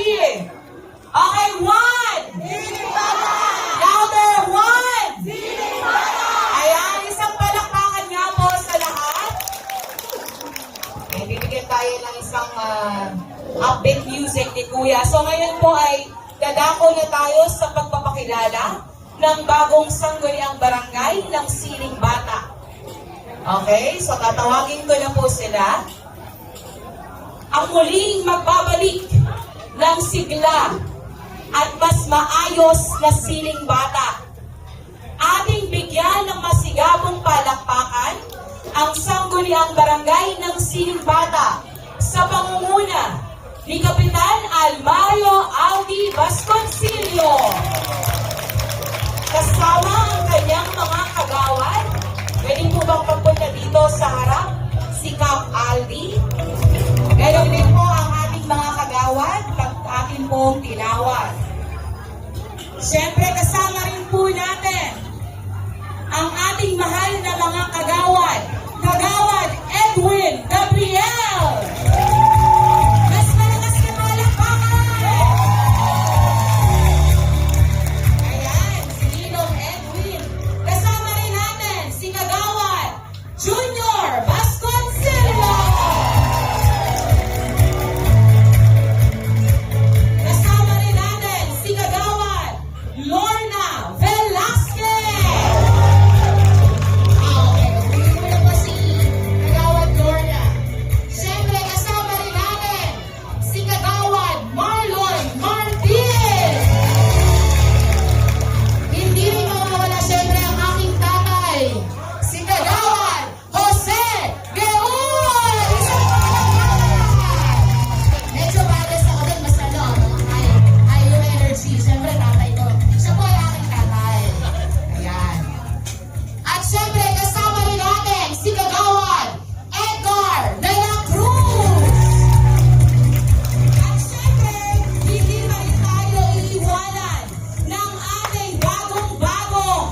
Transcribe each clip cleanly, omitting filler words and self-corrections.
Marty. Okay, one. Louder, one. Ayan, isang palakpakan nga po sa lahat. Okay, bibigyan tayo ng isang upbeat music ni Kuya. So ngayon po ay dadako na tayo sa pagpapakilala ng bagong sangguniang barangay ng Siling Bata. Okay, so tatawagin ko na po sila. Ang muling magbabalik ng sigla at mas maayos na Siling Bata. Ating bigyan ng masigabong palakpakan ang sangguniang barangay ng Siling Bata sa pangunguna ni Kapitan Almario Aldi Vasconcillo. Kasama ang kanyang mga kagawad. Pwede po bang pagpunta dito sa harap si Cap Aldi? Gayon din po ang ating mga kagawad pag atin pong tinawag. Siyempre kasama rin po natin ang ating mahal na mga kagawad. Kagawad Edwin Gabriel! Mas malakas na palakpakan! Ayan, si Ninong Edwin. Kasama rin natin si Kagawad Junior Vasconcillo! Kasama rin natin si Kagawad Lorna Velasquez! Okay, hindi mo na po si Kagawad Lorna. Siyempre, kasama rin natin si Kagawad Marlon Martin! Hindi rin mawawala siyempre ang aking tatay, si Kagawad Jose Geul! Isang palakpakan! Medyo bias ako din, mas high yung energy. Siyempre, tatay ko. Siya po ay aking tatay. Ayan. At siyempre, kasama rin natin si Kagawad Edgar de la Cruz! At siyempre, hindi na rin tayo iiwanan ng ating bagong-bagong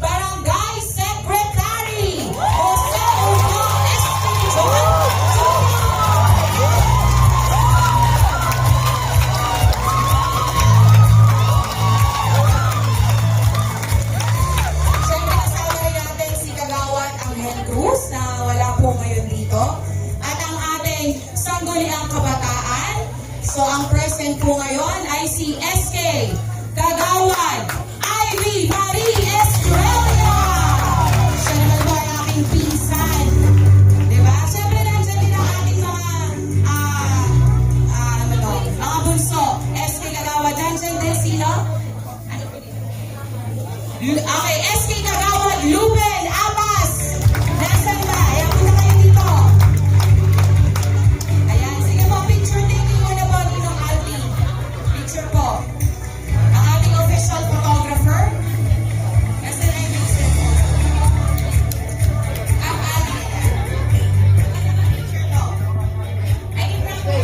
Barangay Secretary, Jose Uno Espiritu. Siyempre, kasama rin natin si Kagawad Angel Cruz na wala po ngayon dito. At ang ating sangguniang kabataan. So, ang president po ngayon ay si SK Kagawad Ivy Marie Estrella. Siya naman po ang aking pinsan. Diba? Siyempre, nandiyan din ang ating mga bunso. SK Kagawad, nandiyan din sino? Okay, SK Kagawad Luben Apas. Nasaan ba? Ayan, punta kayo dito. Ayan, sige po, picture taking muna po dito, Aldi. Picture po. Ang ating official photographer. Kasi na yung cellphone. Ang Aldi. Picture to. Ay, ibrang po.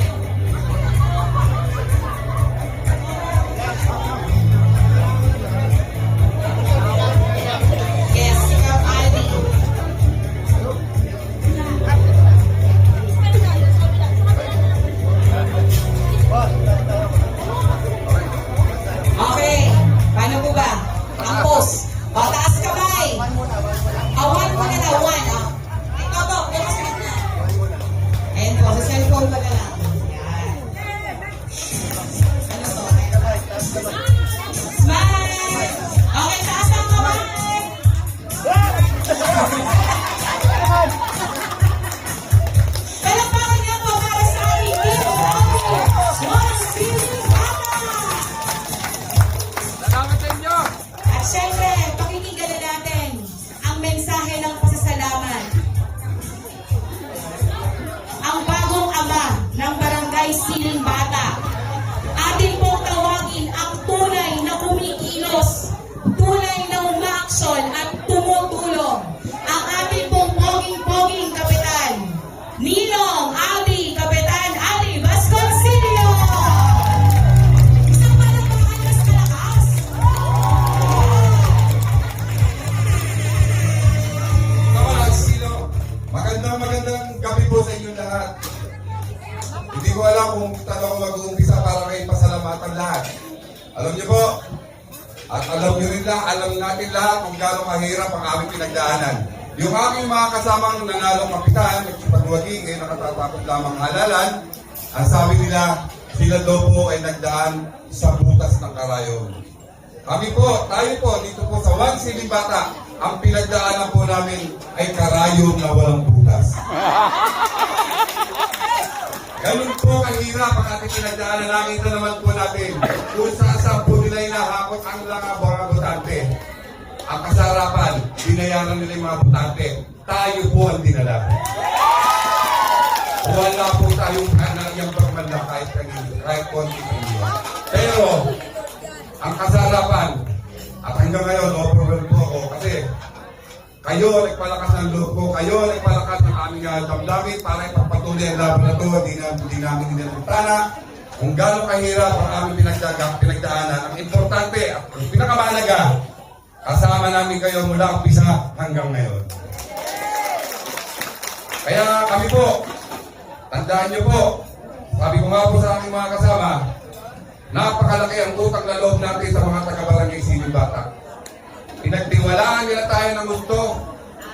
pasalamatan lahat. Alam niyo po, at alam niyo rin lang, alam natin lahat kung gaano kahirap ang aming pinagdaanan. Yung aming mga kasamang nanalong kapitan, nagsipagwagi, ngayon nakatatapos lamang halalan, ang sabi nila, sila daw po ay nagdaan sa butas ng karayon. Kami po, tayo po, dito po sa One Siling Bata, ang pinagdaanan po namin ay karayom na walang butas. Ganun po kahirap ang ating pinagdaanan. Nakita naman po natin kung saan po nila inahakot ang mga botante. Ang kasarapan, binayaran nila yung mga botante. Tayo po ang dinala. Wala po tayong kanayang pagmanda kahit kanino, kahit konti kanino. Pero, ang kasarapan, at hanggang ngayon, overwhelmed po ako kasi kayo nagpalakas ng loob ko, kayo nagpalakas ng aming damdamin para ipagpatuloy ang laban na ito, hindi namin dinalutana. Kung gano'ng kahirap ang aming pinagdaanan, ang importante at ang pinakamahalaga, kasama namin kayo mula umpisa hanggang ngayon. Kaya kami po, tandaan niyo po, sabi ko nga po sa aming mga kasama, napakalaki ang utang na loob natin sa mga taga-Barangay Siling Bata. Pinagtiwalaan nila tayo ng gusto.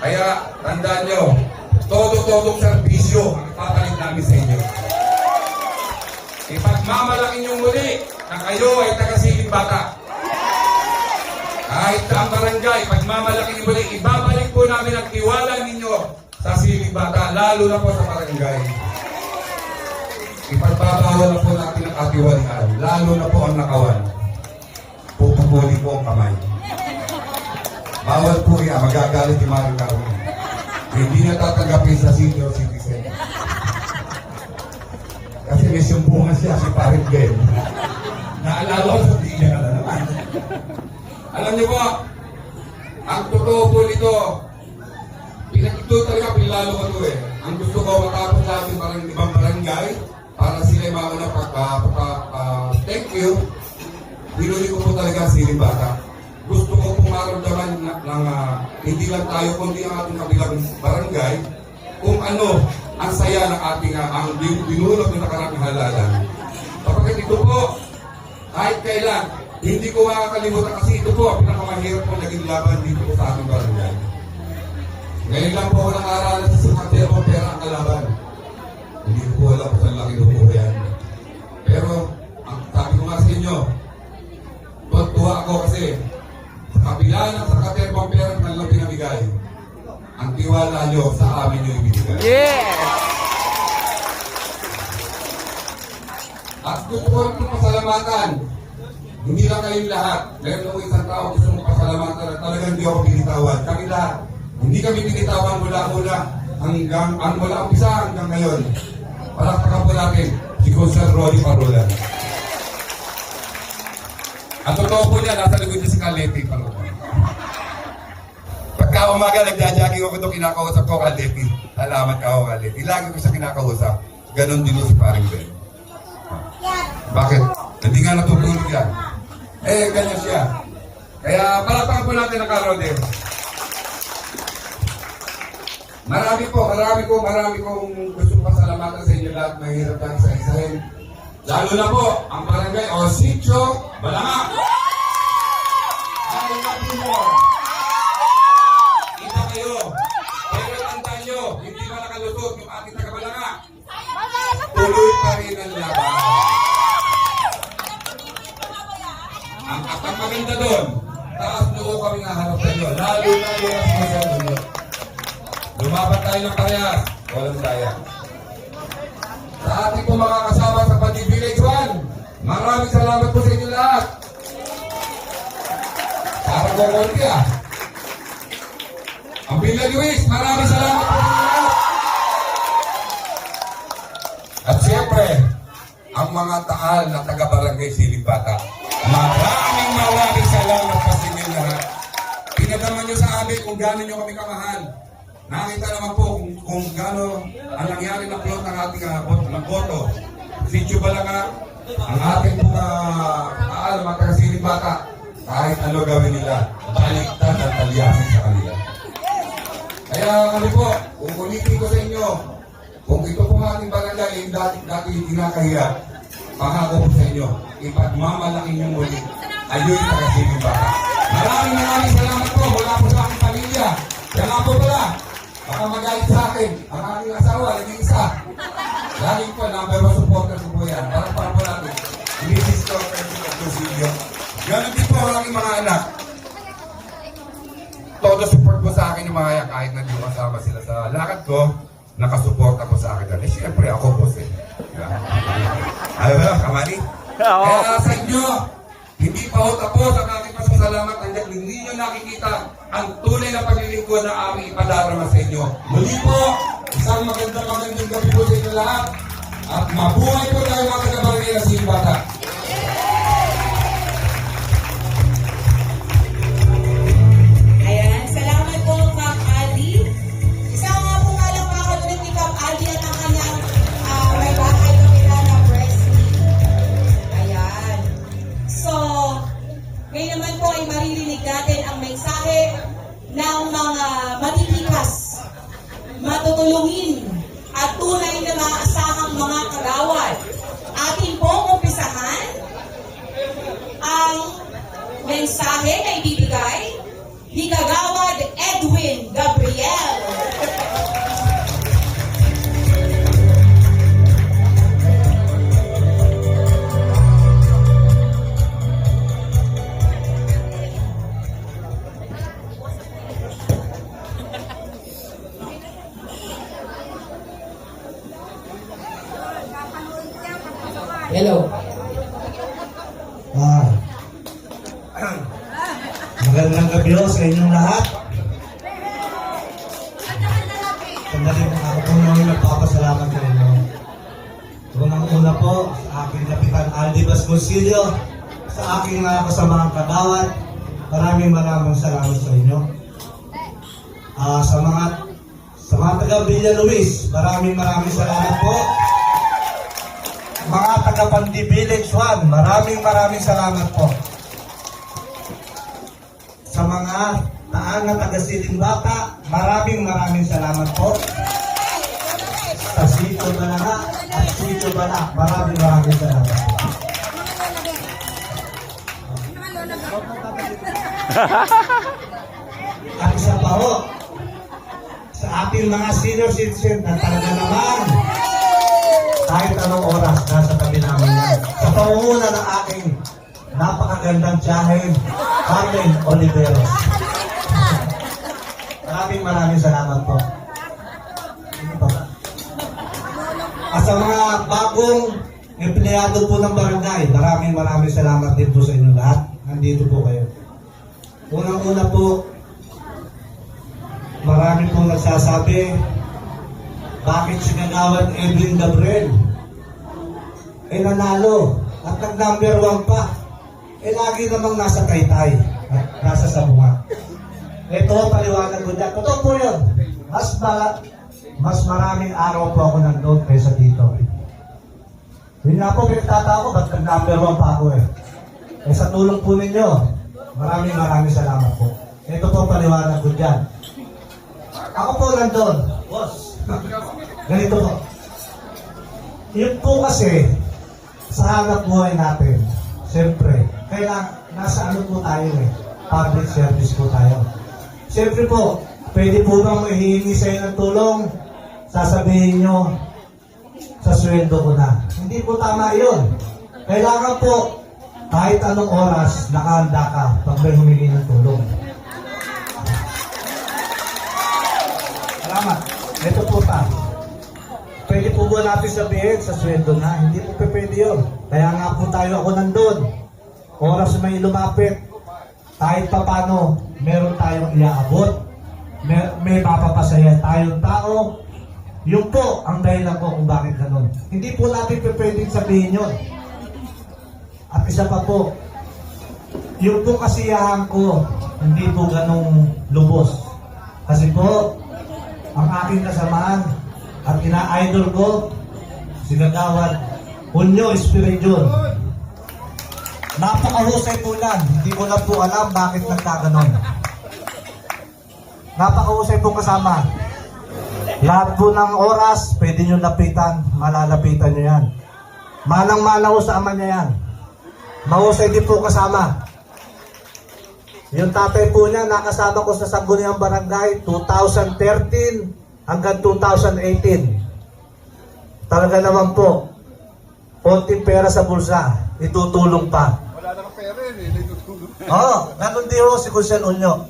Kaya, tandaan nyo, todo-todong serbisyo ang ipapalit namin sa inyo. Ipagmamalaki nyo muli na kayo ay taga-Siling Bata. Kahit sa ang barangay, pagmamalaki nyo muli, ibabalik po namin ang tiwala ninyo sa Siling Bata, lalo na po sa barangay. Ipagbabawal na po natin ang katiwalaan, lalo na po ang nakawan. Pupupuli po ang kamay. Bawal po yan, magagalit yung mga karoon. Hindi na tatanggapin sa senior citizen. Kasi may sumpungan siya, si Parit Glenn. Naalala ko sa tingin na naman. Alam niyo po, ang totoo po nito, ito talaga pinilalo ko ito eh. Ang gusto ko matapos natin parang ibang barangay, para sila yung mga thank you, binuli ko po talaga Siling Bata. Gusto ko pong maramdaman ng hindi lang tayo, kundi ang ating kabilang barangay, kung ano ang saya ng ating ang binulog ng nakarang halalan. Kapag ito po, kahit kailan, hindi ko makakalimutan kasi ito po, ang pinakamahirap po naging laban dito po sa ating barangay. Ngayon lang po ako nakaralan sa sakatero ng pera ang kalaban. Hindi ko po alam kung saan laki po yan. Pero, ang sabi ko nga sa inyo, tuwa ako kasi sa kabila ng sakatero ng pera ng kanilang pinamigay, ang tiwala nyo sa amin nyo ibigay. Yeah! At gusto ko rin pasalamatan. Hindi lang kayong lahat. Meron ako isang tao gusto mong pasalamatan at talagang hindi ako binitawan. Kami lahat. Hindi kami binitawan mula-mula mula umpisa hanggang ngayon. Palakpakan po natin si Consul Rolly Parolan. Ang totoo po niya, nasa likod niya si Kaleti Parolan. Pagka umaga, nagja-jogging ako ito, kinakausap ko Kaleti. Salamat ka ako Kaleti. Lagi ko siya kinakausap. Ganon din si Paring Ben. Bakit? Hindi nga natutulog yan. Ganyan siya. Kaya palakpakan po natin ang Karode. Marami kong gustong pasalamatan sa inyo lahat. Mahirap lang sa isahin. Lalo na po, ang barangay o Sitio Balanga. I love you more. Kita kayo. Pero tandaan nyo, hindi ba nakalusot yung ating taga-Balanga? Tuloy pa rin ang laban. Ang maganda doon, taas noo kami naharap sa inyo. Lalo na yung sa inyo. Lumaban tayo ng parehas. Walang daya. Sa ating po mga kasama sa Pati Village 1, maraming salamat po sa inyo lahat. Parang kukunti Ang Villa Luis, maraming salamat po sa inyo lahat. At siyempre, ang mga taal na taga-Barangay Siling Bata, maraming salamat po sa inyo lahat. Pinadaman nyo sa amin kung gano'n nyo kami kamahal. Nakita naman po kung gaano ang nangyari na plot ng ating ng boto. Sitio Balanga, ang ating mga taga-Siling Bata, kahit ano gawin nila, baliktad at talyasin sa kanila. Kaya kami po, kung ulitin ko sa inyo, kung ito po ating barangay, yung dati kinakahiya, pangako po sa inyo, ipagmamalaki niyo muli. Ayun ang Taga-Siling Bata. Maraming salamat po mula po sa aking pamilya. Kaya nga po pala, baka magalit sa akin, ang aking asawa, naging isa. Laging po, number one supporter ko po yan. Para po natin, Mrs. President Rosilio. Ganon din po ang aking mga anak. Todo support po sa akin yung mga yan, kahit nandito kasama sila sa lakad ko, nakasupport ako sa akin. Eh, syempre ako po ayaw ba, kamali? Kaya sa inyo, hindi pa ho tapos ang aking pasasalamat hanggang hindi nyo nakikita ang tunay na paglilingkod na aming ipadarama sa inyo. Muli po, isang magandang gabi po sa inyo lahat. At mabuhay po tayo mga taga-Barangay Siling Bata. Ayan, salamat po Kap Aldi. Isa nga po nga lang makakalunod ni Kap Aldi at ang kanyang may bahay kapila na Presley. Ayan. So, ngayon naman po ay maririnig natin ang mensahe ng mga matitikas, matutulungin, at tunay na maasahang mga kagawad. Atin pong umpisahan ang mensahe na ibibigay ni Kagawad Edwin Gabriel. Hello. Magandang gabi ho sa inyong lahat. Sandali po, ako po naman nagpapasalamat sa inyo. Unang-una po sa aking Kapitan Aldi Vasconcelio, sa aking mga kasamaang kagawad, maraming salamat sa inyo. Sa mga taga Villa Luis, maraming salamat po. Mga taga Pandi Village 1, maraming salamat po. Sa mga taan na taga-Siling Bata, maraming salamat po. Sa Sito Balanga at Sito Bala, maraming salamat po. At isa pa ho, sa ating mga senior citizen na talaga naman, kahit anong oras, nasa tabi namin yan. Sa pangunguna ng aking napakagandang tiyahin, Carmen Oliveros. Maraming salamat po. At sa mga bagong empleyado po ng barangay, maraming salamat din po sa inyo lahat. Nandito po kayo. Unang-una po, marami pong nagsasabi, bakit si Kagawad Edwin Gabriel nanalo at nag-number 1 pa? Lagi namang nasa Taytay at nasa Sabunga. Ito, paliwanag ko dyan. Totoo po yun. Mas maraming araw po ako nandun kaysa dito. Hindi nga po pinagtatao ko, ba't nag-number 1 pa ako sa tulong po ninyo, maraming salamat po. Ito po, paliwanag ko dyan. Ako po nandun, boss. Ganito po. Yun po kasi, sa hanap buhay natin, siyempre, kailangan, nasa ano po tayo public service po tayo. Siyempre po, pwede po bang mahihingi sa'yo ng tulong, sasabihin nyo, sa sweldo ko na. Hindi po tama yun. Kailangan po, kahit anong oras, nakahanda ka pag may humingi ng tulong. Salamat. Ito po pa. Pwede po ba natin sabihin sa sweldo na? Hindi po pwede yun. Kaya nga po tayo ako nandun. Oras may lumapit. Kahit pa paano, meron tayong iaabot. May mapapasaya tayong tao. Yun po ang dahilan ko kung bakit ganun. Hindi po natin pwedeng sabihin yun. At isa pa po, yung po kasiyahan ko, hindi po ganung lubos. Kasi po, ang aking kasamaan at ina-idol ko, si Kagawad Unyo Espiridion. Napakahusay po yan. Hindi ko na po alam bakit nagkaganon. Napakahusay po kasama. Lahat po ng oras, pwede nyo lapitan, malalapitan nyo yan. Manang-mana ko sa ama niya yan. Mahusay din po kasama. Yung tatay po niya, nakasama ko sa Sangguniang Barangay 2013 hanggang 2018. Talaga naman po, konting pera sa bulsa, itutulong pa. Wala na pera eh, natutulog. Oo, ganun din ho si Kunsen Unyo.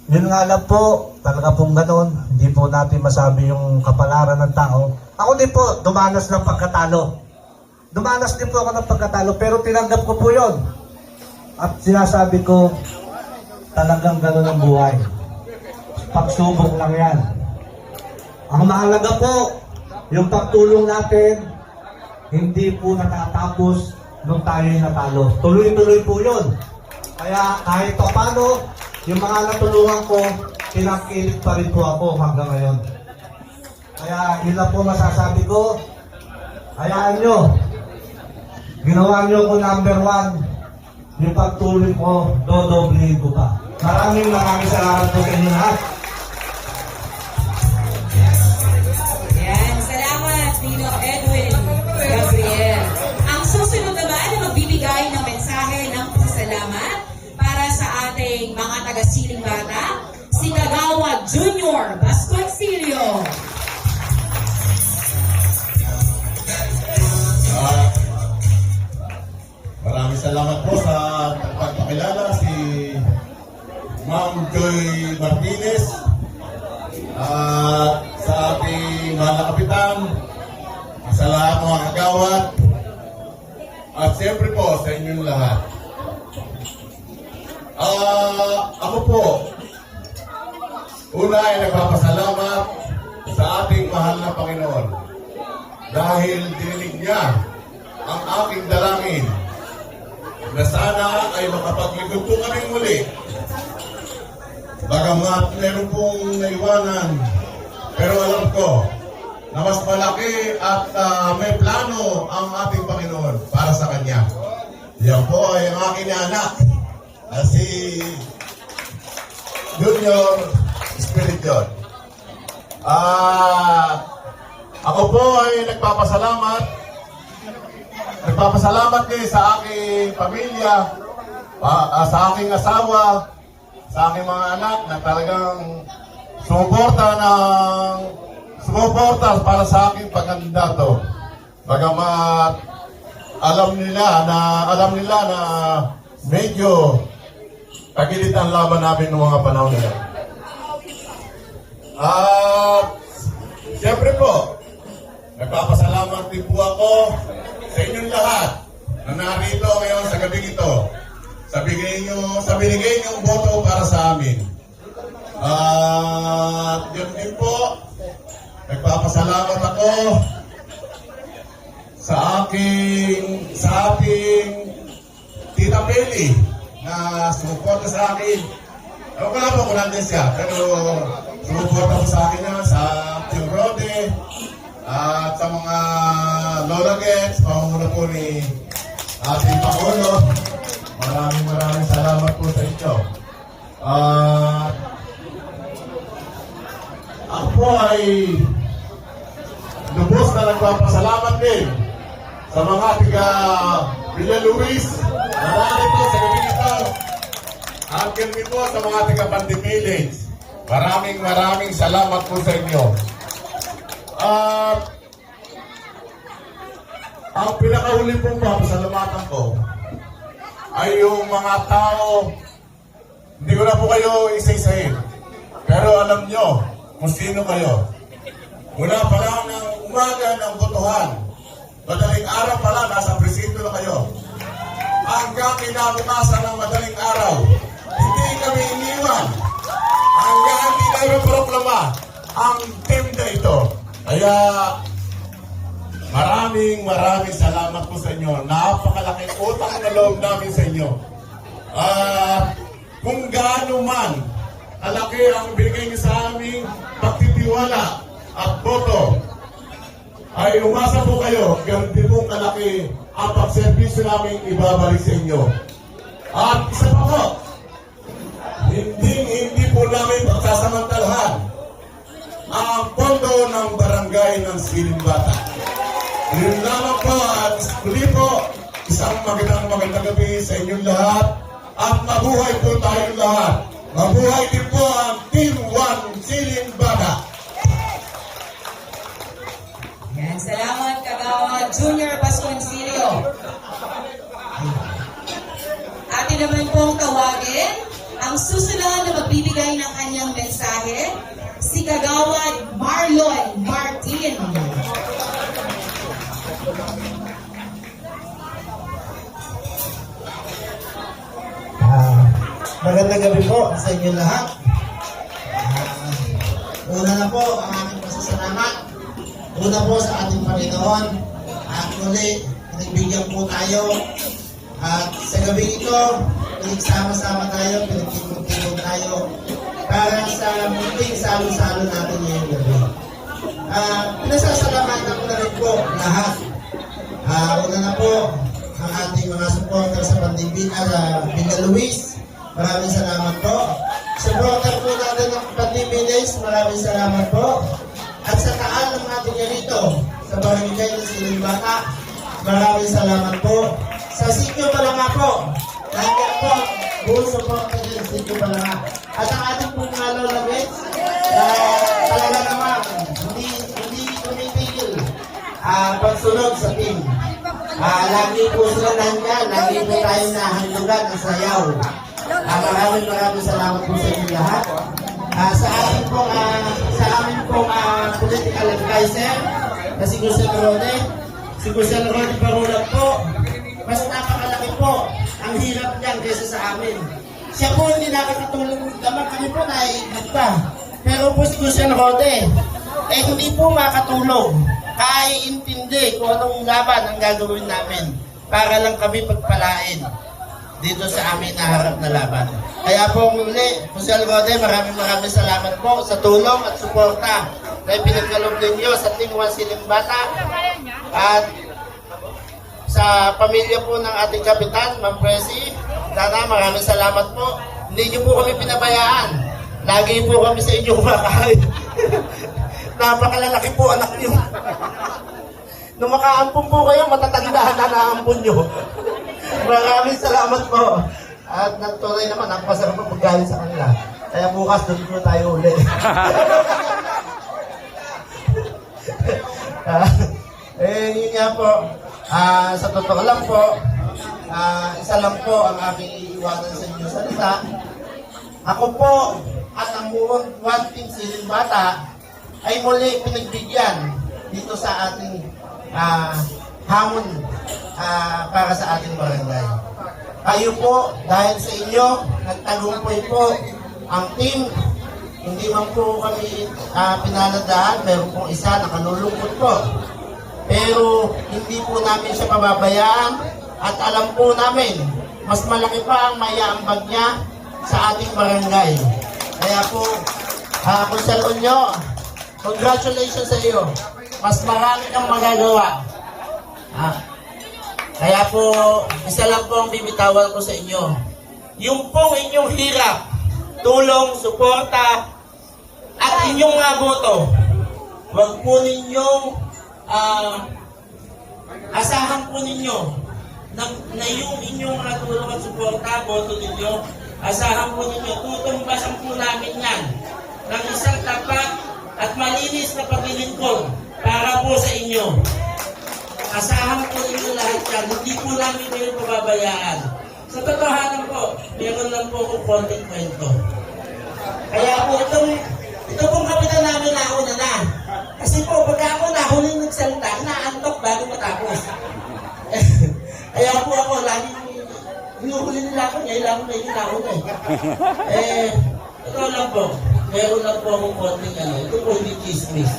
Yun nga lang po, talaga pong ganun. Hindi po natin masabi yung kapalaran ng tao. Ako din po, dumanas ng pagkatalo. Dumanas din po ako ng pagkatalo, pero tinanggap ko po yun. At sinasabi ko, talagang ganun ang buhay. Pagsubok lang yan. Ang mahalaga po, yung pagtulong natin, hindi po natatapos nung tayo natalo. Tuloy-tuloy po yun. Kaya kahit pa paano, yung mga natulungan ko, pinagkilit pa rin po ako hanggang ngayon. Kaya yun lang po masasabi ko. Hayaan nyo. Ginawa nyo ko number 1. Yung pagtuloy ko, dodoblihin ko pa. Maraming salamat po sa inyo lahat. Yan, salamat, Nino Edwin Gabriel. Ang susunod naman na magbibigay ng mensahe ng pasasalamat para sa ating mga taga-Siling Bata, si Kagawad Junior Vasconcillo. Maraming salamat po sa pagpapakilala si Ma'am Joy Martinez at sa ating mahal na kapitan, sa lahat ng mga kagawad, at siyempre po sa inyong lahat. Ako po, una ay nagpapasalamat sa ating mahal na Panginoon dahil dinilig niya ang aking dalangin na sana ay makapaglingkod po kami muli. Bagamat meron pong naiwanan, pero alam ko na mas malaki at may plano ang ating Panginoon para sa Kanya. Yan po ay ang aking anak na si Junior Espiritu. Ako po ay nagpapasalamat din sa aking pamilya, sa aking asawa, sa aking mga anak na talagang sumuporta para sa aking pagkandidato. Bagamat alam nila na medyo kagilit ang laban namin noong mga panahon nila. Siyempre po, nagpapasalamat din po ako sa inyong lahat na narito ngayon sa gabing ito. Sa binigay niyong boto para sa amin. Yun din po, nagpapasalamat ako sa ating Tita Peli na sumuporta sa akin. Ako ko lang po kung nandun siya, pero sumuporta po sa akin na sa Team Rode at sa mga Lola Gets, pamumula po ni ating Pangulo. Maraming salamat po sa inyo. Ako po ay lubos na nagpapasalamat din sa mga tiga Villa Luis na narito sa gabi ito. At kami po sa mga tiga Bandim Village. Maraming salamat po sa inyo. Ang pinakahuli pong papasalamatan ko ay yung mga tao, hindi ko na po kayo isa-isahin. Pero alam nyo kung sino kayo. Mula pa lang ng umaga ng botohan, madaling araw pala, nasa presinto na kayo. Hanggang kinabukasan ng madaling araw, hindi kami iniwan. Hanggang hindi kayo proklama ang team na ito. Kaya maraming salamat po sa inyo. Napakalaking utang na loob namin sa inyo. Kung gaano man kalaki ang binigay niyo sa aming pagtitiwala at boto, ay umasa po kayo, ganun din po kalaki ang pagservisyo namin ibabalik sa inyo. At isa pa po, hindi po namin pagsasamantalahan ang pondo ng barangay ng Siling Bata. Yun lamang po at muli po, isang magandang gabi sa inyong lahat at mabuhay po tayong lahat. Mabuhay din po ang Team 1 Siling Bata. Yan, salamat Kagawa Junior Vasconcelio. Atin naman pong tawagin ang susunod na magbibigay ng kanyang mensahe, si Kagawad Marlon Martin. Magandang gabi po sa inyo lahat. Una na po ang aming pasasalamat. Una po sa ating Panginoon. At muli, pinagbigyan po tayo. At sa gabi ito, pinagsama-sama tayo, pinagtipon-tipon tayo para sa munting salo-salo natin ngayong gabi. Pinasasalamatan ko na rin po lahat. Una na po ang ating mga supporter sa Billa Luis. Maraming salamat po. Supporter po natin ng Pandibines, maraming salamat po. At sa taan ng ating ganito, sa barangay ng Siling Bata, maraming salamat po. Sa Sitio Balanga po, nandiyan po, buong supporter din sa Sitio Balanga. At ang ating pong mga lolagets, talaga naman, hindi tumitigil pagsunod sa team. Lagi po sila nandiyan, lagi po tayong nahandlugan ng sayaw. Maraming salamat po sa inyo lahat. Sa amin pong political advisor na si Gusel Rode Barulag po, mas napakalaki po ang hirap niyan kaysa sa amin. Siya po hindi nakakatulong naman, kami po naiigat pa. Pero po si Gusel Rode, hindi po makatulong. Kaiintindi kung anong laban ang gagawin namin para lang kami pagpalain dito sa amin naharap na laban. Kaya po muli, Gusel Rode, maraming salamat po sa tulong at suporta na ipinagkaloob ninyo sa Team 1 Siling Bata at sa pamilya po ng ating kapitan, Ma'am Presi. Dana, maraming salamat po. Hindi niyo po kami pinabayaan. Lagi po kami sa inyo kumakain. Napakalalaki po anak niyo. Nung makaampun po kayo, matatandaan na naampun niyo. Maraming salamat po. At nagtuloy naman, ang masarap po paggaling sa kanila. Kaya bukas, doon po tayo uli. Yun nga po. Sa totoo lang po, isa lang po ang aking iiwanan sa inyo salita. Ako po at ang buong 1 Team Siling Bata ay muli pinagbigyan dito sa ating hamon para sa ating barangay. Kayo po, dahil sa inyo, nagtagumpay po ang team. Hindi man po kami pinaladahan, meron pong isa nakalulungkot po. Pero hindi po namin siya pababayaan at alam po namin, mas malaki pa ang maiaambag niya sa ating barangay. Kaya po, Gusel Onyo, congratulations sa iyo. Mas marami kang magagawa. Kaya po, isa lang po ang bibitawan ko sa inyo. Yung pong inyong hirap, tulong, suporta, at inyong mga boto, huwag po ninyong asahan po ninyo na yung inyong mga tulong at suporta, boto ninyo, asahan po ninyo, tutumbasan po namin yan ng isang tapat at malinis na paglilingkod para po sa inyo. Asahan po ninyo lahat yan. Hindi po namin kayo pababayaan. Sa totohanan po, meron lang po akong konting kwento. Kaya po ito pong kapitan namin nauna na. Kasi po, pagka ako nahuling nagsalita, naantok bago matapos. Kaya po ako, lagi hinuhuli nila ako, ngayon lang ako na yung nauna eh. Ito lang po, meron lang po akong konting ito po hindi chismis.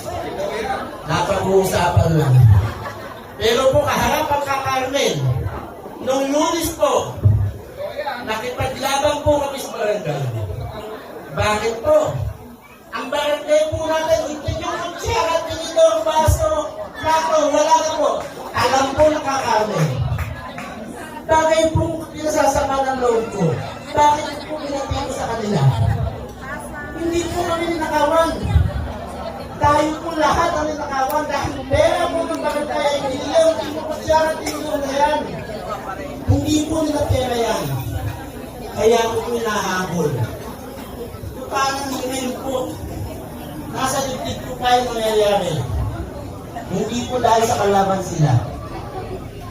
Napag-uusapan lang. Pero po kaharapan ka Carmen, nung Lunes po, nakipaglaban po kami sa barangay. Bakit po? Ang barangay po natin, ito yung kutsara, tinidor, baso, plato, wala na po. Alam po na ka Carmen. Bagay po pinasasama ng loob ko. Bakit po pinatito sa kanila? Hindi po kami ninakawan. tayo po lahat ang ninakawan dahil pera po ng barangay ay miliyon, tinukutsara, tinulong na yan. Hindi po nila pera yan. Kaya ako po hinahabol. Paano ngayon po, nasa dibdib po tayo nangyayari. Hindi po dahil sa kalaban sila.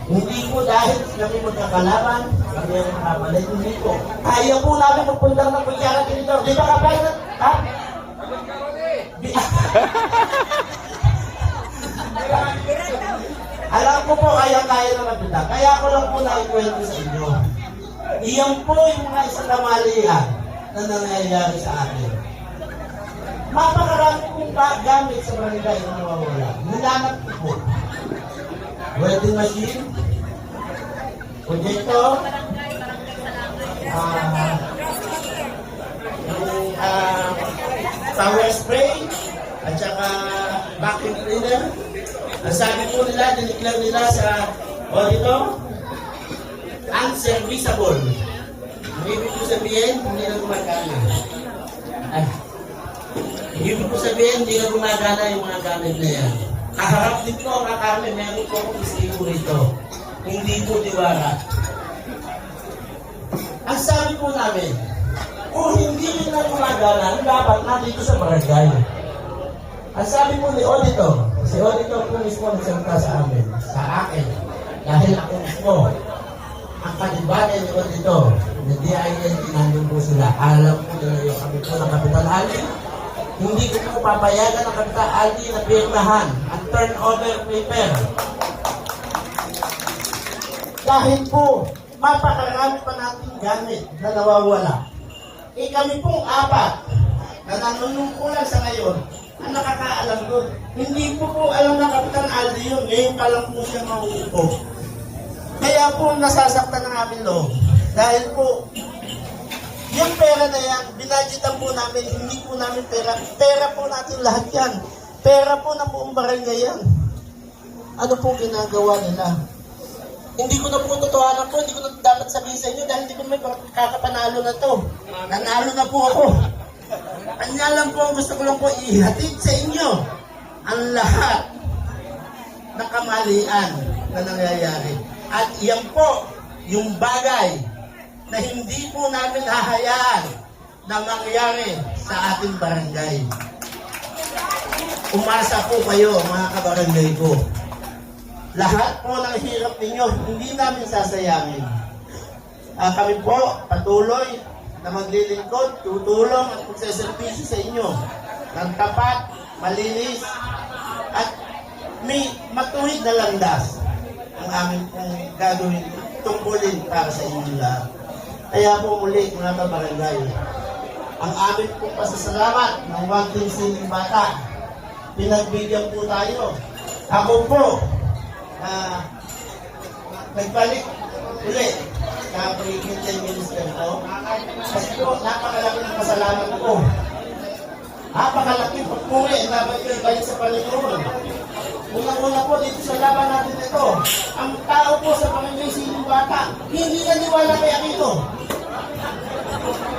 Hindi po dahil kami magkakalaban, kami ang makabalay. Hindi po. Kaya po namin magpundang ng kutsara dito. Di ba kapag na? Ha? Alam ko po, kaya naman kita. Kaya ko lang po naikwento sa inyo. Iyan po yung mga isang kamalian na nangyayari sa akin. Mapakarami pong gamit sa barangay na nawawala. Nilanap ko po. Welding machine, projector, power spray, at saka vacuum cleaner. Ang sabi po nila, diniklar nila sa auditor, unserviceable. Ang ibig po sabihin, hindi na gumagana. Ibig po sabihin, hindi na gumagana yung mga gamit na yan. Kaharap din po ang kami, meron po akong istigo rito. Hindi po diwara. Ang sabi po namin, kung hindi rin na gumagana, ang dapat na dito sa barangay. Ang sabi po ni Auditor, si Auditor po mismo nagsalita sa amin, sa akin, dahil ako mismo, ang kalibanan ni Auditor, na DIN, tinandong po sila. Alam po nila yung kami po ng Kapitan Aldi. Hindi ko po papayagan ng Kapitan Aldi na pirmahan ang turnover paper. Dahil po, mapakarami pa natin gamit na nawawala. Kami pong apat na nanunungkulan sa ngayon, ang nakakaalam doon. Hindi po alam ng Kapitan Aldi yun. Ngayon pa lang po siya mauupo. Kaya po nasasaktan ng aming loob. Dahil po, yung pera na yan, binadgetan po namin, hindi po namin pera. Pera po natin lahat yan. Pera po ng buong barangay yan. Ano po ginagawa nila? Hindi ko na po totohanan po, hindi ko na dapat sabihin sa inyo dahil hindi ko may kakapanalo na to. Nanalo na po ako. Kanya lang po, gusto ko lang po ihatid sa inyo ang lahat ng kamalian na nangyayari. At yan po, yung bagay na hindi po namin hahayaan na mangyari sa ating barangay. Umasa po kayo, mga kabarangay ko. Lahat po ng hirap ninyo, hindi namin sasayangin. Kami po, patuloy na maglilingkod, tutulong at magsaservisyo sa inyo ng tapat, malinis, at may matuwid na landas ang aming pong gagawin tungkulin para sa inyo lahat. Kaya po muli, mga kabarangay, ang aming pong pasasalamat ng Wagting Sining Bata. Pinagbigyan po tayo. Ako po, nagbalik ulit sa President Minister ko. Kasi po, napakalaki ng pasalamat ko. Napakalaki pagpuri na balik sa Panginoon. Unang-una po dito sa laban natin ito, ang tao po sa Barangay Sining Bata, hindi naniwala kay Aquino.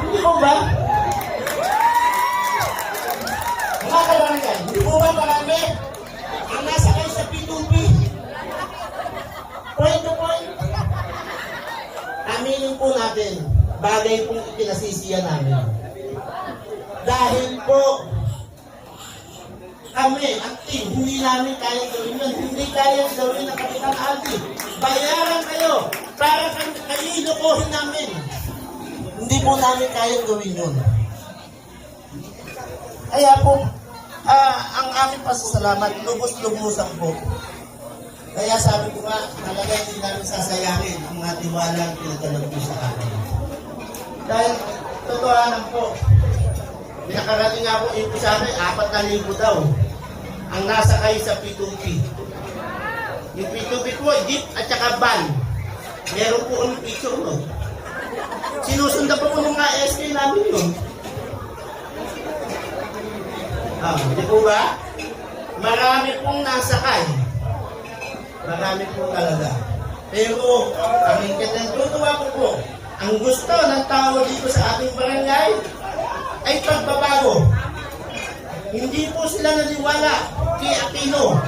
Hindi po ba? Mga kabarangay, hindi po ba marami ang nasa kayo sa P2P? Point to point. Aminin po natin, bagay pong ipinasisiya namin. Dahil po, kami, ang team, hindi namin kaya gawin yun. Hindi kaya gawin ng Kapitan Aldi. Bayaran kayo para kayo ilukuhin namin. Hindi po namin kaya gawin yun. Kaya po, ang aming pasasalamat, lubos-lubusan po. Kaya sabi ko nga, talaga hindi namin sasayangin ang mga tiwalang pinatalag po sa akin. Dahil, totohanan po, pinakarating nga po yung sa akin, 4,000 daw ang nasa kayo sa P2P. Yung P2P po, jeep at saka van. Meron po kami picture no. Sinusundan po po mga SK namin yun. Di po ba? Marami pong nasakay. Marami po talaga. Pero, ang ikatatutuwa ko po, ang gusto ng tao dito sa ating barangay ay pagbabago. Hindi po sila naniwala kay Aquino.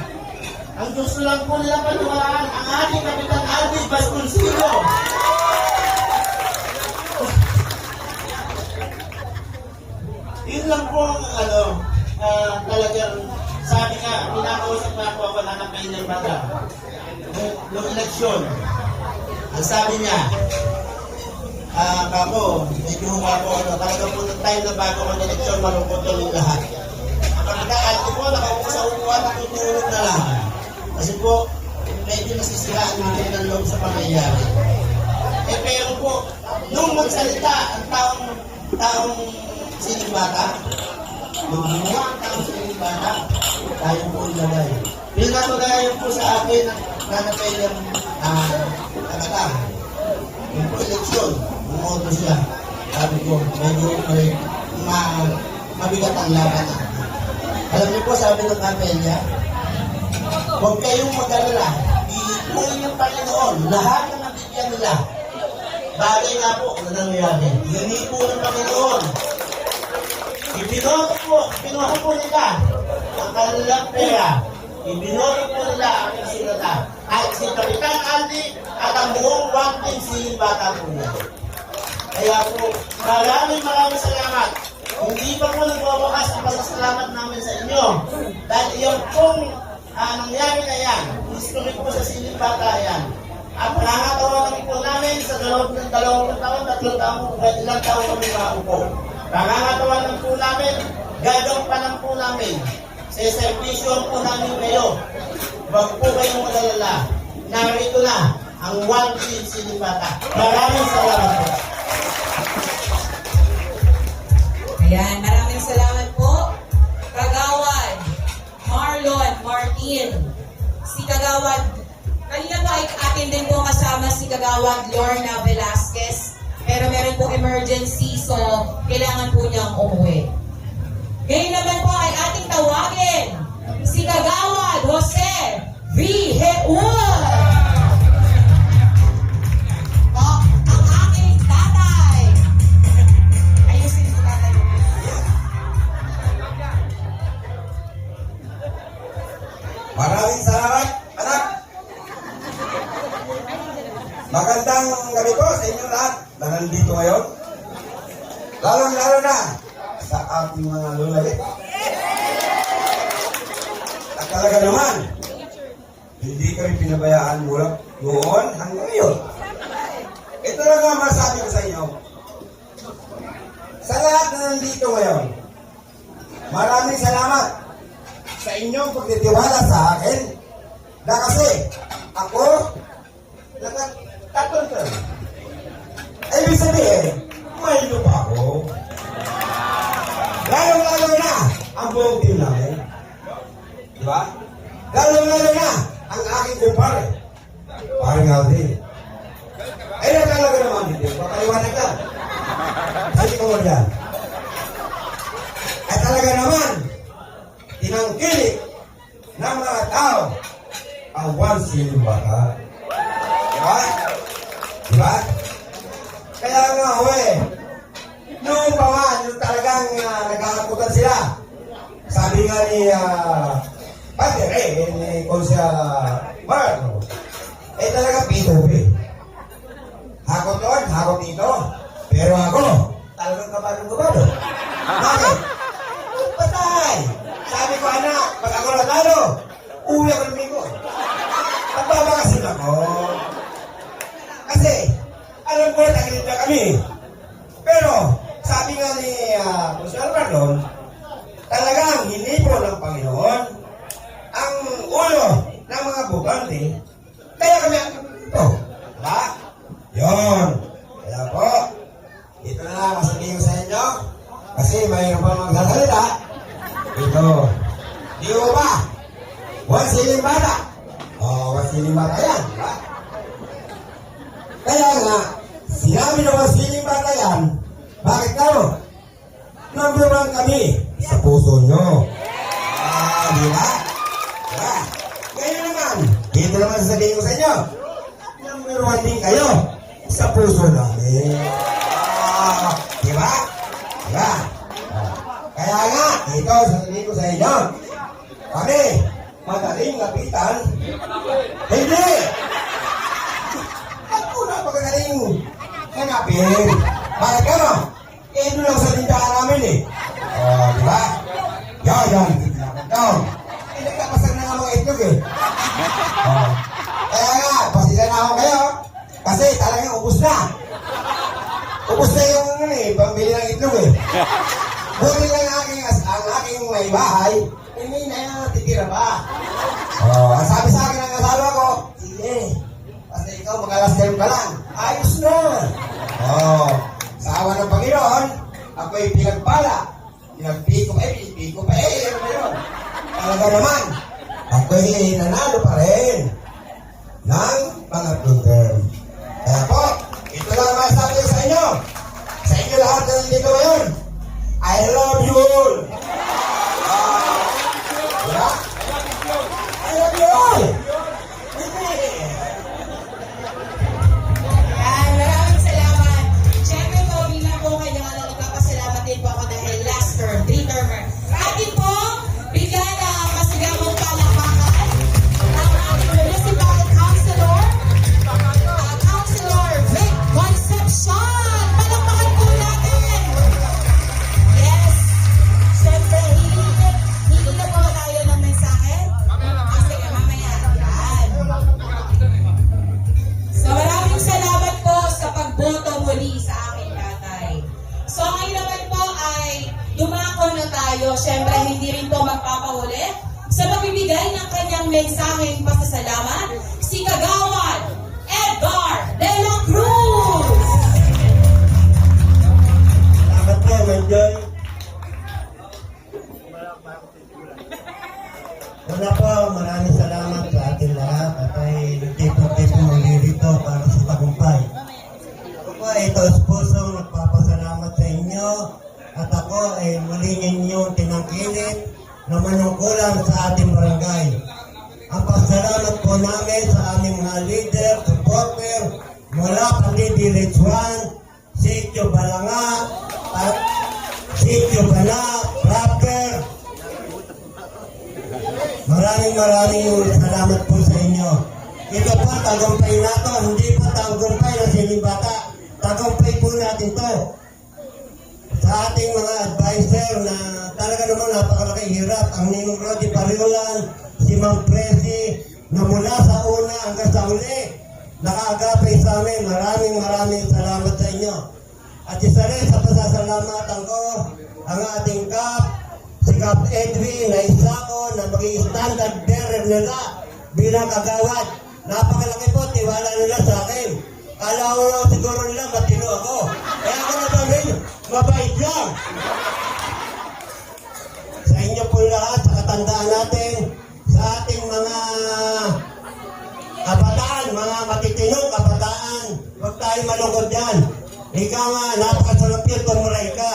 Ang gusto lang po nila paniwalaan ang ating Kapitan Alvin Vasconcillo. Yun lang po ang talagang sabi nga, pinakausap na ako ng campaigner bata. Noong eleksyon, ang sabi niya, kako, medyo ako, talagang po ng time na bago ang eleksyon, malungkot yung lahat. Pagkakaan ko po, nakaupo sa upuan, natutulog na lang. Kasi po, medyo nasisiraan natin ng loob sa pangyayari. Pero po, nung magsalita ang taong sinibata, nung gumawa ang taong sinibata, tayo po ilagay. Pinatulayan po sa akin na nanapay ng kagatang. Yung po eleksyon, bumoto siya. Sabi ko, medyo mabigat ang laban natin. Alam niyo po, sabi ng kapelya, huwag kayong mag-alala. Iikuin yung Panginoon. Lahat ng nabigyan nila. Bagay nga po na nangyayari. Iinipo ng Panginoon. Ibinoto po nila ang kanilang pera. Ibinoto po nila ang kasilata. At si Kapitan Aldi at ang buong wanting sinibata po niya. Kaya po, maraming salamat. Hindi pa po nagwawakas ang pasasalamat namin sa inyo. Dahil yung pong nangyari na yan, history po sa sinibata yan. At nangangatawanan po namin sa loob ng 2 taon, 3 taon, ilang taon kami maupo. Nangangatawanan po namin, gagawin pa lang po namin. Sa servisyon po namin kayo. Huwag po kayong mag-alala. Narito na ang 1 team sinibata. Maraming salamat po. Ayan, maraming salamat po. Kagawad Marlon Martin. Si Kagawad, kanina po ay atin din po kasama si Kagawad Lorna Velasquez. Pero meron po emergency, so kailangan po niyang umuwi. Ngayon naman po ay ating tawagin si Kagawad Jose V. Heul. Ang aking tatay. Ayusin si tatay. Maraming salamat, anak. Magandang gabi po sa inyo lahat na nandito ngayon. Lalong-lalo na sa ating mga lulalit. At talaga naman, hindi kami pinabayaan mula noon hanggang ngayon. Ito lang ang masabi ko sa inyo. Sa lahat na nandito ngayon, maraming salamat sa inyong pagtitiwala sa akin na kasi ako nagtatlong term. Ibig sabihin, may lupa ako. Lalong-lalo na ang buong team namin. Diba? Lalong-lalo na ang aking kumpare. Paring Aldi. Ay na talaga naman dito. Papaliwanag lang. Kasi ko yan. Ay talaga naman, tinangkilik ng mga tao ang 1 sinibata. Diba? Diba? Kaya nga, noong pa nga, yung talagang nagkakaputan sila. Sabi nga ni Pater, ni Konsyal Mark, talaga P2P. Hakot doon, hakot dito. Pero ako, talagang kabado-kabado. Bakit? Patay! Sabi ko, anak, pag ako natalo, uwi ako ng Mingo. Pagbabakasin ako. Kasi, alam ko, tagilid na kami. Pero, sabi nga ni Consuelo Cardon, talagang hinipo ng Panginoon ang ulo ng mga bugante. Kaya kami ang ito. Diba? Yun. Kaya po, ito na lang masabihin ko sa inyo. Kasi mayroon pa magsasalita. Ito. Di ko ba? 1 sinibata. O, 1 sinibata yan. Diba? Kaya nga, sinabi na 1 sinibata yan, bakit daw? Number 1 kami sa puso nyo. Di ba? Diba? Ngayon naman, dito naman sasabihin ko sa inyo, number 1 din kayo sa puso namin. Di ba? Diba? Kaya nga, ito sasabihin ko sa yan. Kami, madaling lapitan. Hindi! Ako na pagkagaling hanapin. Bakit ka no? Eh, doon lang sa tindahan namin eh. Di ba? Yan. Down. Eh, nagkapasag na nga mga itlog eh. Kaya nga, pasila na ako kayo. Kasi talagang ubus na. Ubus na yung pambili ng itlog eh. Buti lang ang aking may bahay, hindi na titira pa. Ang sabi sa akin ng asawa ko, sige, kasi ikaw mag-alas 10 ka lang, ayos na. Sa awa ng Panginoon, ako'y pinagpala. Pinagpiko pa ano na yun? Talaga naman, ako'y nanalo pa rin ng mga term. Kaya po, ito lang masasabi ko sa inyo. Sa inyo lahat na nandito ngayon, I love you all. Diba? I love you all. Yan, maraming salamat. Siyempre po, bilang po kanyang nagpapasalamat din po ako dahil last term, 3-termer. Atin po, bigyan ng masigamong palakpakan ang ating municipal councilor, Councilor Vic Concepcion. Palakpakan po natin. Yes. Siyempre, hindi na po tayo ng mensahe. Sige, mamaya. Yan. So maraming salamat po sa pagboto muli sa aking tatay. So ngayon naman po ay dumako na tayo. Siyempre hindi rin po magpapahuli sa magbibigay ng kanyang mensaheng pasasalamat si Kagawad Edgar de la Cruz. Salamat po, Manjoy. Una po, maraming salamat sa ating lahat at ay tipo-tipo maglilito para sa tagumpay. Ako po ay taus-pusong nagpapasalamat sa inyo at ako ay muli ninyong tinangkilik na manungkulan sa ating barangay. Ang pasalamat po namin sa aming mga leader, supporter, mula Pandidi 1, Sitio Balanga, at Sitio Bala, Rapper. Maraming salamat po sa inyo. Ito po, tagumpay na to. Hindi po tagumpay ng Silimbata. Tagumpay po natin to. Sa ating mga advisor na talaga naman napakalaki hirap. Ang Ninong Rodi Pariolan, si Mang Presi, na mula sa una hanggang sa uli, nakaagapay sa amin. Maraming salamat sa inyo. At isa rin sa pasasalamatan ko, ang ating Kap, si Kap Edwin, na isa ko na maging standard bearer nila bilang kagawad. Napakalaki po, tiwala nila sa akin. Kala ko siguro nila matino ako. Kaya ako namin, mabait lang. Sa inyo po lahat, sa katandaan natin, sa ating mga kabataan, mga matitinong kabataan, huwag tayo malungkot yan. Ikaw nga, napakasarap yun kung muray ka.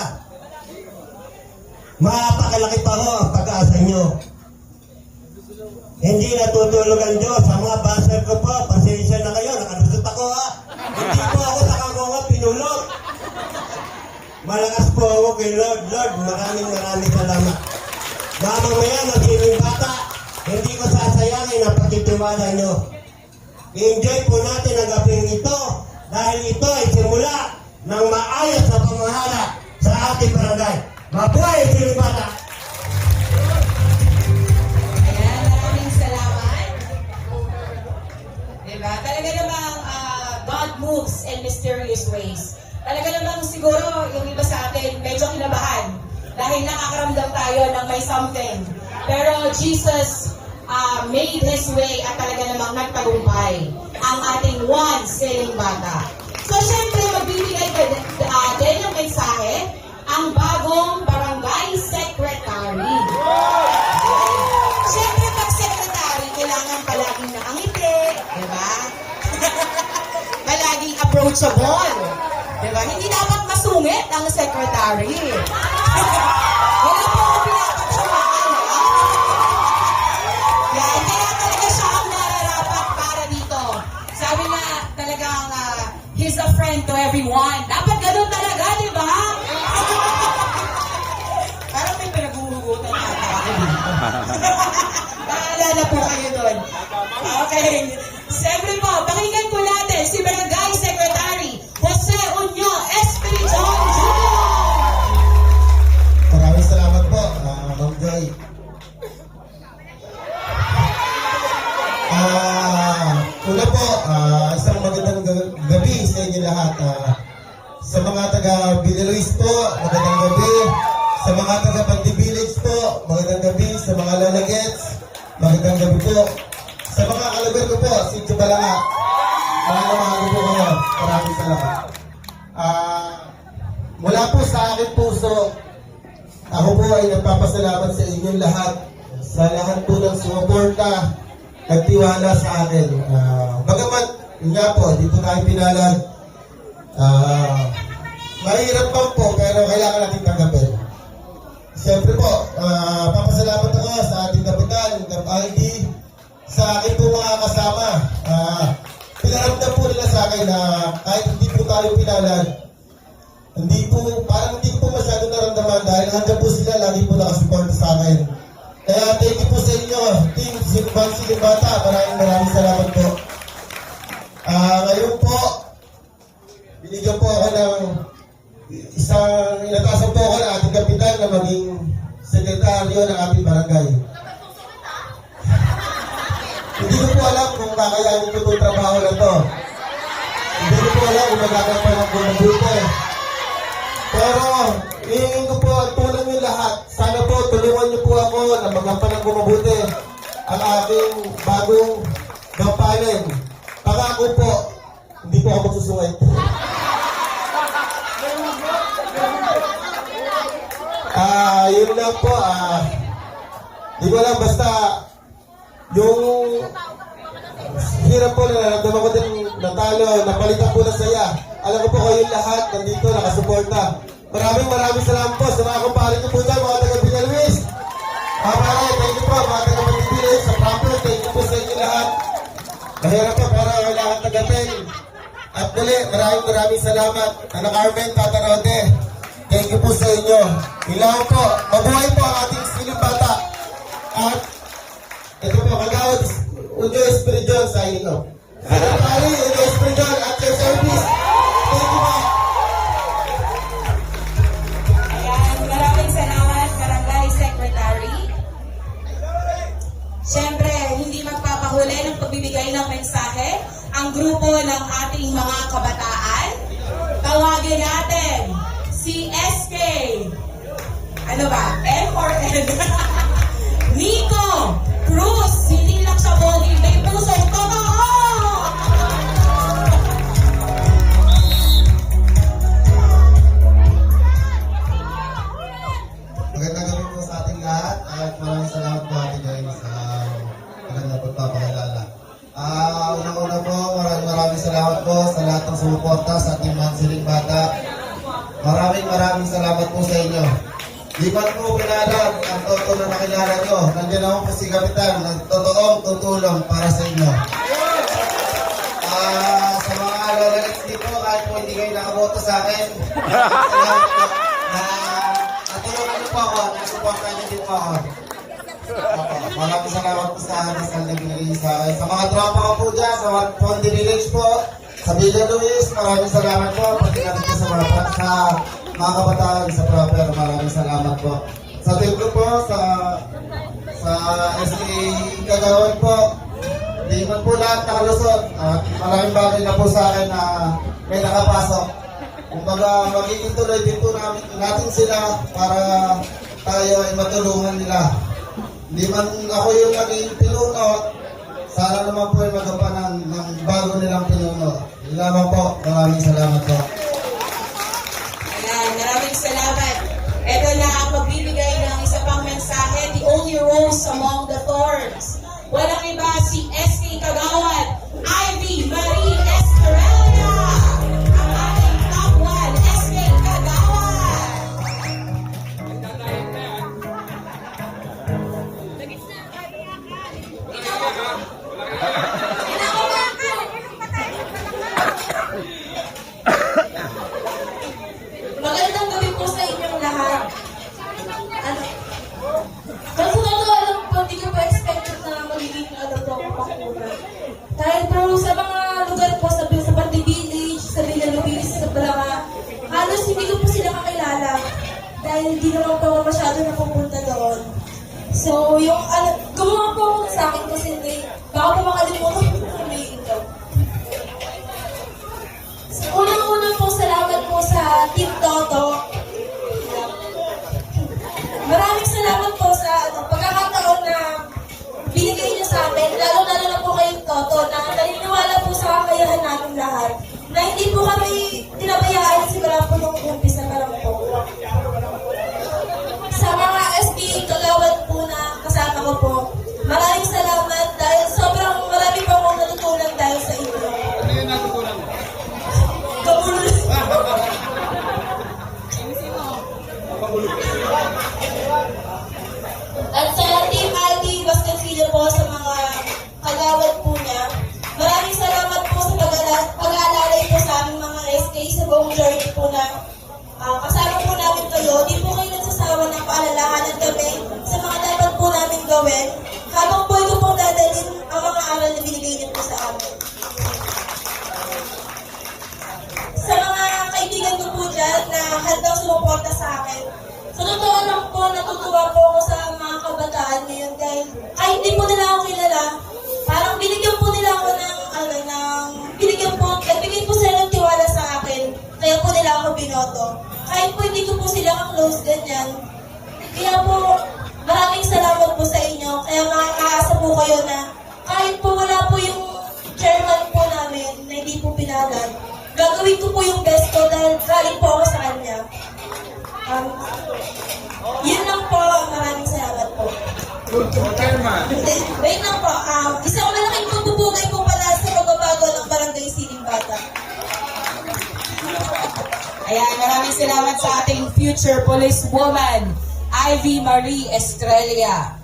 Mapakalaki pa ho ang pag-asa nyo. Hindi natutulog ang Diyos. Sa mga baser ko po, pasensya na kayo, nakalusot ako ha. Hindi po ako sa kamunga pinulog. Malakas po ako kay Lord. Lord, maraming salamat. Mamamaya, magiging bata, hindi ko sasayangin ang pagtitiwala nyo. I-enjoy po natin ang gabing ito dahil ito ay simula ng maayos na pamahala sa ating barangay. Mabuhay, Silimbata! Ayan, maraming salamat. Diba? Talaga namang God moves in mysterious ways. Talaga namang siguro yung iba sa atin medyo kinabahan dahil nakakaramdam tayo ng may something. Pero Jesus made His way at talaga namang nagtagumpay ang ating one Silimbata. So syempre magbibigay din ng mensahe ang bagong barangay secretary. Siyempre, pag secretary, kailangan palaging nakangiti, di ba? Palaging approachable, di ba? Hindi dapat masungit ang secretary. Wala po ako pinapagsumaan, ha? Yan, kaya talaga siya ang nararapat para dito. Sabi nga talagang he's a friend to everyone. Dapat ganun talaga, di ba? Parang may pinaghuhugutan na ako. po kayo doon. Okay. Siyempre po, pakinggan po natin si Barangay Secretary Jose Unyo Espiriton Jr. Maraming salamat po, Ma'am Joy. Una po, isang magandang gabi sa inyo lahat. Sa mga taga Bililuis po, magandang gabi. Sa mga taga Pandi Village po, magandang gabi. Sa mga Lalagets, magandang gabi po. Sa mga kalabar ko po, si Chubalanga, maraming po kayo. Maraming salamat. Mula po sa aking puso, ako po ay nagpapasalamat sa inyong lahat, sa lahat po ng sumuporta, nagtiwala sa akin. Bagamat, yun nga po, di po tayo pinalag. Mahirap pa po, pero kailangan natin tanggapin. Siyempre po, papasalamat ako sa ating kapitan, Kap ID, sa akin po mga kasama. Pinaramdam po nila sa akin na kahit hindi po tayo pinalag, parang hindi ko po masyado naramdaman dahil hanggang po sila lagi po nakasupport sa akin. Kaya thank you po sa inyo, Team Simbata. Maraming salamat po. Ngayon po, binigyan po ako ng inatasan po ako ng ating kapitan na maging sekretaryo ng ating barangay. Hindi ko po alam kung kakayanin ko itong trabaho na to. Hindi ko po alam kung magkakapan ako mabuti. Pero, hihingin ko po ang tulong niyo lahat. Sana po, tulungan niyo po ako na magampanan ko mabuti ang aking bagong gampanin. Pangako po, hindi po ako magsusuway. Yun lang po. Di ko alam, basta yung hirap po na naramdaman ko din natalo, napalitan po ng saya. Alam ko po kayong lahat nandito, nakasuporta. Maraming salamat po sa mga kumparin ko po dyan, mga taga-Piña Luis. Thank you po, mga taga-Pagpipilis, sa proper, thank you po sa inyo lahat. Mahirap po, pero kailangan tagapin. At muli, maraming salamat. Anak Carmen, Tata Rode, thank you po sa inyo. Ilang po, mabuhay po ang ating siling bata. At ito po, kagawad, Unyo Espiriton sa inyo. Secretary, Unyo Espiriton at your service. Thank you po. Ayan, maraming salamat, Barangay Secretary. Siyempre, hindi magpapahuli ng pagbibigay ng mensahe ang grupo ng ating mga kabataan. Tawagin natin si SK. Ano ba? M or N? Nico Cruz. Hindi lang sa body, may pusong totoo! Magandang gabi po sa ating lahat at maraming salamat po ating guys sa magandang pagpapakilala. Unang-una po, maraming salamat po sa lahat ng sumuporta sa ating mga siling bata. Maraming salamat po sa inyo. Di man po pinalag ang totoo na nakilala nyo. Nandiyan ako po si Kapitan ng totoong tutulong para sa inyo. Sa mga lolagits dito, kahit po hindi kayo nakaboto sa akin, salamat po. Natulungan niyo po ako, nasuportan niyo din po ako. Maraming salamat po sa dasal na binigay sa akin. Sa mga tropa ko po dyan, sa Pandi Village po, sa Villa Luis, maraming salamat po. Pati natin po sa mga kabataan sa proper, maraming salamat po. Sa team ko po, sa SK Kagawan po, di man po lahat nakalusot. Maraming bagay na po sa akin na may nakapasok. Kumbaga, magiging tuloy din po natin sila para tayo ay matulungan nila. Hindi man ako yung naging pinunot, sana naman po ay magampanan ng bago nilang pinunot. Yun lamang po, maraming salamat po. Ayan, maraming salamat. Ito na ang magbibigay ng isa pang mensahe, the only rose among the thorns. Walang iba si SK Kagawad, Ivy Marie Estrella. Ang ating top 1, SK Kagawad. Magandang gabi po sa inyong lahat. Kasi totoo lang po, hindi ko po expected na magiging dahil hindi naman po ako masyado napupunta doon. So, yung gumawa po ako sa akin kasi baka po makalimutan ko kung may ikaw. So, unang-una po, salamat po sa Team Toto. Maraming salamat po sa pagkakataon na binigay niyo sa amin, lalo-lalo na po kayong Toto, na naniniwala po sa kakayahan namin lahat, na hindi po kami tinabayaan siguro po nung umpisa na lang po. Sa mga SBA kagawad po na kasama ko po, maraming salamat dahil sobrang marami po akong natutunan dahil sa inyo. Ano yung natutunan mo? Kabulol. At sa Team Aldi Basconsillo po sa mga kagawad po niya, maraming salamat po sa pag-aalalay po sa aming mga SK sa buong journey po na kasama po namin kayo. Di po kayo nagsasawa ng paalalahanan kami sa mga dapat po namin gawin habang po ito po dadalhin ang mga aral na binigay niyo po sa amin. Sa mga kaibigan ko po dyan na handang sumuporta sa akin, sa totoo lang po, natutuwa po ako sa mga kabataan ngayon dahil kahit hindi po nila ako kilala, parang binigyan po nila ako nagbigay po sila ng tiwala sa akin, kaya po nila ako binoto. Kahit po hindi ko po sila ka-close ganyan. Kaya po, maraming salamat po sa inyo, kaya makakaasa po kayo na kahit po wala po yung chairman po namin na hindi po pinalag, gagawin ko po yung best ko dahil galing po ako sa kanya. Yun lang po, maraming salamat po. Chairman. Wait lang po, isang malaking pagbubugay po pala sa pagbabago ng Barangay Siling Bata. Ayan, maraming salamat sa ating future policewoman, Ivy Marie Estrella.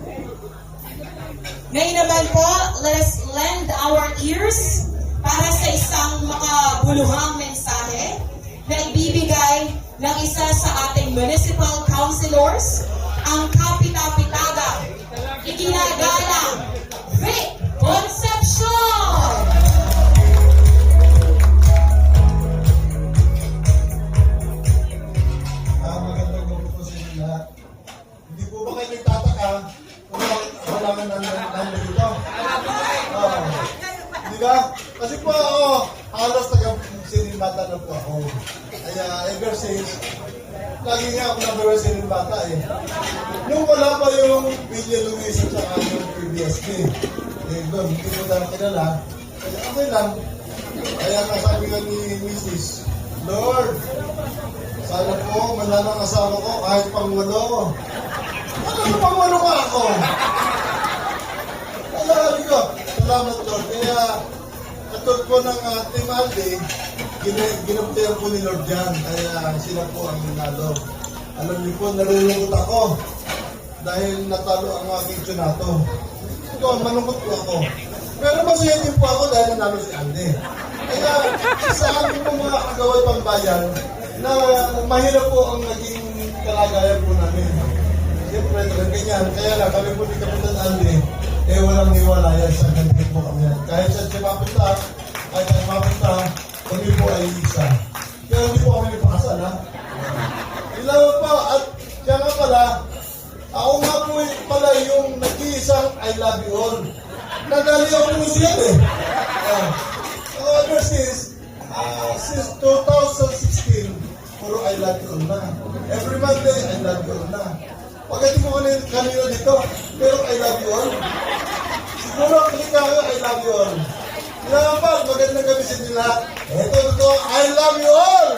Ngayon naman po, let us lend our ears para sa isang makabuluhang mensahe na ibibigay ng isa sa ating municipal councilors, ang kapita-pitagang iginagalang Vic Concepcion! Magandang gabi po sa inyo lahat. Hindi po ba kayo nagtataka kung bakit wala nga nandito dito? Di ba? Kasi po ako, halos taga-sinimata na po ako. Kaya ever since, lagi nga ako number one bata eh. Nung wala pa yung Villa Luis at saka yung PBSD, doon, hindi mo na kilala. Kaya okay lang. Kaya nasabi nga ni Mrs. Lord, sana po manalo ang asawa ko kahit pang-walo. Ano pang-walo ka ako? Alam ko, salamat Lord. Kaya katulad po ng Team Aldi, ginabtayan po ni Lord yan. Kaya sila po ang nanalo. Alam niyo po, nalulungkot ako dahil natalo ang aking tsunato. Ito, manungkot po ako. Pero masaya din po ako dahil nanalo si Andy. Kaya sa akin po mga kagawad pambayan na mahirap po ang naging kalagayan po namin. Siyempre, ganyan. Kaya lang, kami po ni Kapitan Andy, walang niwalayan sa ganito po kami. Kahit siya mapunta, kahit siya mapunta, kami po ay isa. Kaya hindi po kami nagpakasal, ha? Ilaw pa, at kaya nga pala, ako nga po pala yung nag-iisang I love you all. Nadali ako po siya eh. Ever since 2016, puro I love you all na. Every Monday, I love you all na. Pagdating ko kanina dito, pero I love you all. Siguro ang klika ko, I love you all. Kailangan pa, magandang gabi sa inyo lahat. Ito, I love you all!